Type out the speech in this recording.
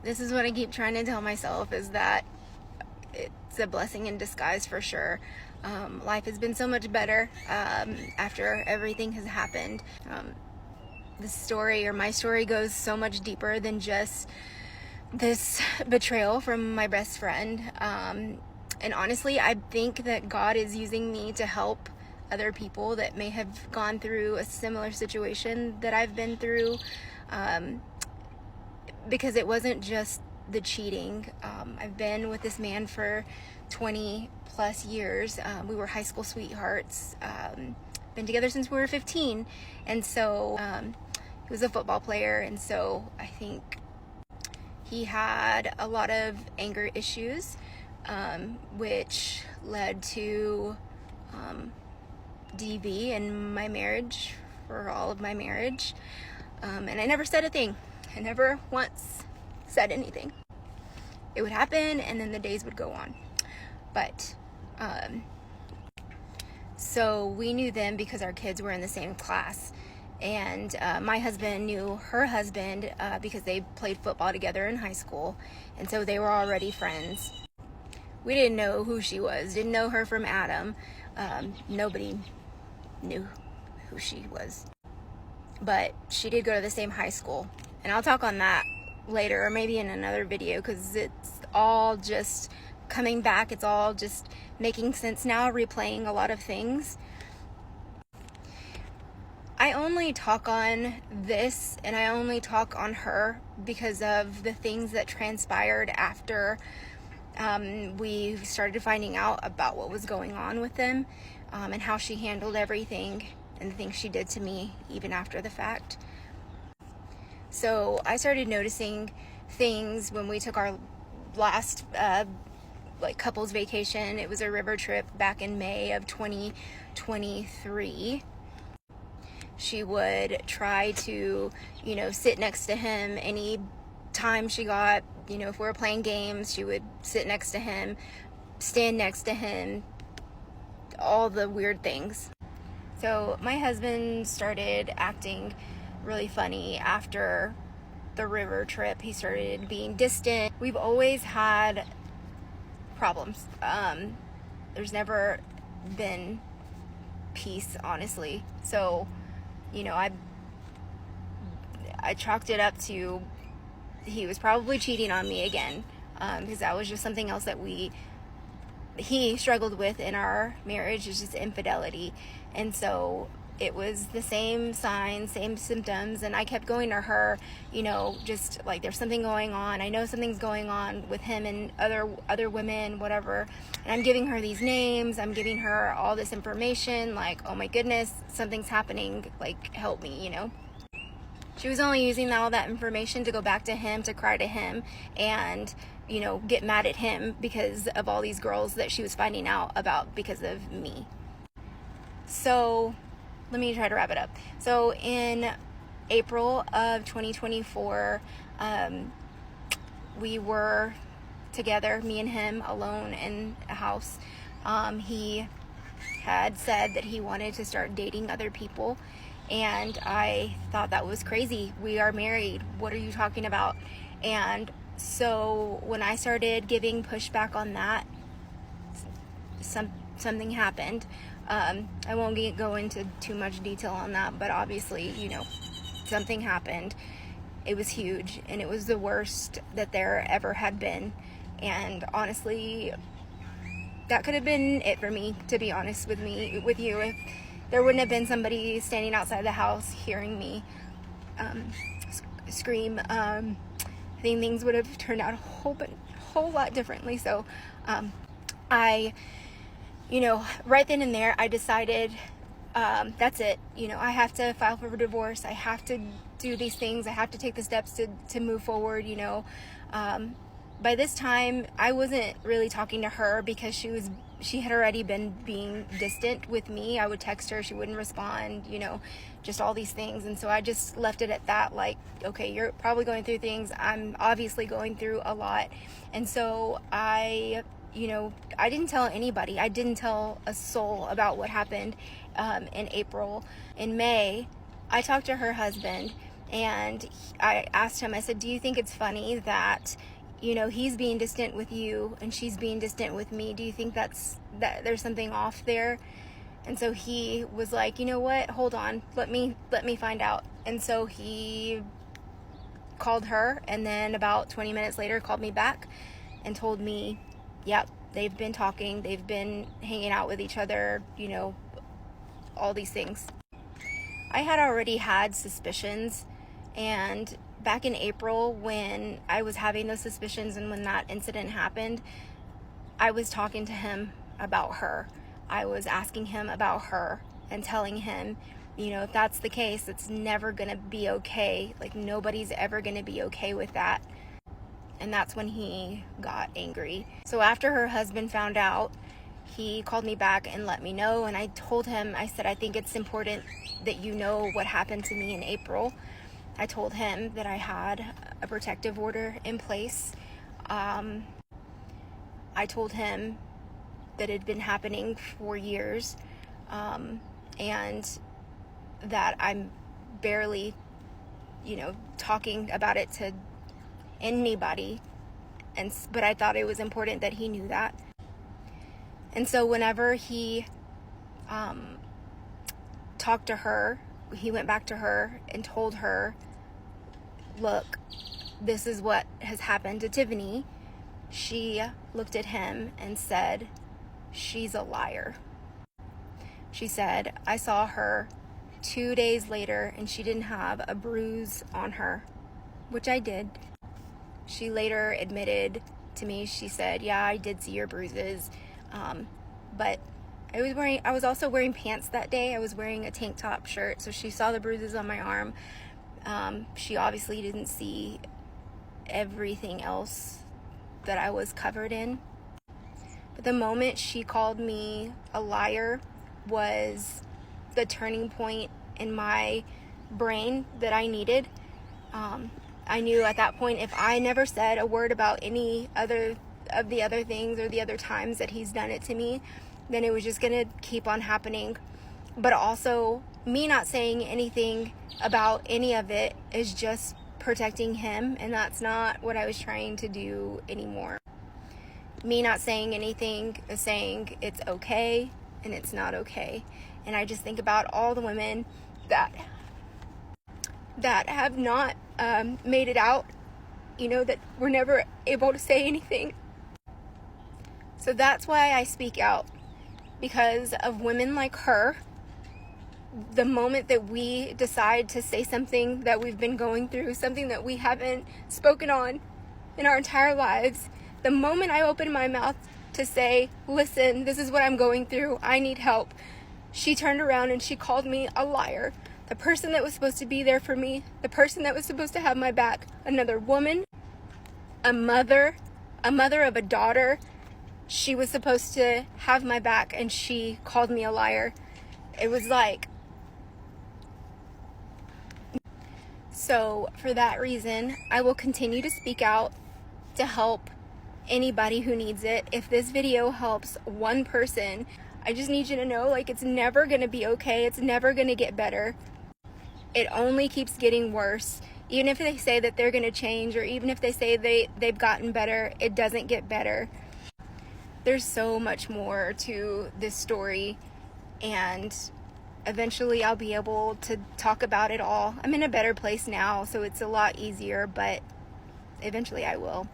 This is what I keep trying to tell myself, is that it's a blessing in disguise for sure. Life has been so much better after everything has happened. The story, or my story, goes so much deeper than just this betrayal from my best friend. And honestly, I think that God is using me to help other people that may have gone through a similar situation that I've been through, because it wasn't just the cheating. I've been with this man for 20 plus years. We were high school sweethearts, been together since we were 15, and so he was a football player, and so I think he had a lot of anger issues, which led to DV in my marriage, for all of my marriage. And I never said a thing. I never once said anything. It would happen, and then the days would go on. But so we knew them because our kids were in the same class. And my husband knew her husband because they played football together in high school. And so they were already friends. We didn't know who she was, didn't know her from Adam. Nobody knew who she was. But she did go to the same high school. And I'll talk on that later, or maybe in another video, because it's all just coming back. It's all just making sense now, replaying a lot of things. I only talk on this, and I only talk on her because of the things that transpired after we started finding out about what was going on with them, and how she handled everything and the things she did to me even after the fact. So I started noticing things when we took our last couples vacation. It was a river trip back in May of 2023. She would try to, sit next to him any time she got, if we were playing games, she would sit next to him, stand next to him, all the weird things. So my husband started acting really funny after the river trip. He started being distant. We've always had problems. There's never been peace, honestly. So, I chalked it up to he was probably cheating on me again, because that was just something else that he struggled with in our marriage, is just infidelity. And so it was the same signs, same symptoms, and I kept going to her, just like, there's something going on. I know something's going on with him and other women, whatever. And I'm giving her these names, I'm giving her all this information, like, oh my goodness, something's happening, like, help me, She was only using all that information to go back to him, to cry to him, and, get mad at him because of all these girls that she was finding out about because of me. So let me try to wrap it up. So in April of 2024, we were together, me and him, alone in a house. He had said that he wanted to start dating other people, and I thought that was crazy. We are married. What are you talking about? And so when I started giving pushback on that, something happened. I won't go into too much detail on that, but obviously, something happened. It was huge, and it was the worst that there ever had been. And honestly, that could have been it for me, to be honest with you. If there wouldn't have been somebody standing outside the house hearing me scream, I think things would have turned out a whole lot differently. So I right then and there, I decided, that's it. I have to file for divorce. I have to do these things. I have to take the steps to move forward. By this time, I wasn't really talking to her because she had already been being distant with me. I would text her, she wouldn't respond, just all these things. And so I just left it at that, like, okay, you're probably going through things. I'm obviously going through a lot. And so I didn't tell anybody. I didn't tell a soul about what happened in April. In May, I talked to her husband, And I asked him, I said, do you think it's funny that, you know, he's being distant with you and she's being distant with me? Do you think that there's something off there? And so he was like, you know what, hold on, let me find out. And so he called her, and then about 20 minutes later called me back and told me, yep, they've been talking, they've been hanging out with each other, you know, all these things. I had already had suspicions, and back in April when I was having those suspicions and when that incident happened, I was talking to him about her. I was asking him about her and telling him, you know, if that's the case, it's never gonna be okay. Like, nobody's ever gonna be okay with that. And that's when he got angry. So after her husband found out, he called me back and let me know, and I told him, I said, I think it's important that you know what happened to me in April. I told him that I had a protective order in place. I told him that it had been happening for years, and that I'm barely, you know, talking about it to anybody, but I thought it was important that he knew that. And so whenever he talked to her, he went back to her and told her, look, this is what has happened to Tiffany. She looked at him and said, she's a liar. She said, I saw her 2 days later and she didn't have a bruise on her, which I did. She later admitted to me, she said, yeah, I did see your bruises, but I was also wearing pants that day. I was wearing a tank top shirt, so she saw the bruises on my arm. She obviously didn't see everything else that I was covered in. But the moment she called me a liar was the turning point in my brain that I needed. I knew at that point, if I never said a word about any other of the other things or the other times that he's done it to me, then it was just gonna keep on happening. But also, me not saying anything about any of it is just protecting him, and that's not what I was trying to do anymore. Me not saying anything is saying it's okay, and it's not okay. And I just think about all the women that have not made it out, you know, that were never able to say anything. So that's why I speak out, because of women like her. The moment that we decide to say something that we've been going through, something that we haven't spoken on in our entire lives, the moment I open my mouth to say, listen, this is what I'm going through, I need help, she turned around and she called me a liar. The person that was supposed to be there for me, the person that was supposed to have my back, another woman, a mother of a daughter, she was supposed to have my back, and she called me a liar. It was like, so for that reason, I will continue to speak out to help anybody who needs it. If this video helps one person, I just need you to know, like, it's never gonna be okay. It's never gonna get better. It only keeps getting worse. Even if they say that they're gonna change, or even if they say they've gotten better, it doesn't get better. There's so much more to this story, and eventually I'll be able to talk about it all. I'm in a better place now, so it's a lot easier, but eventually I will.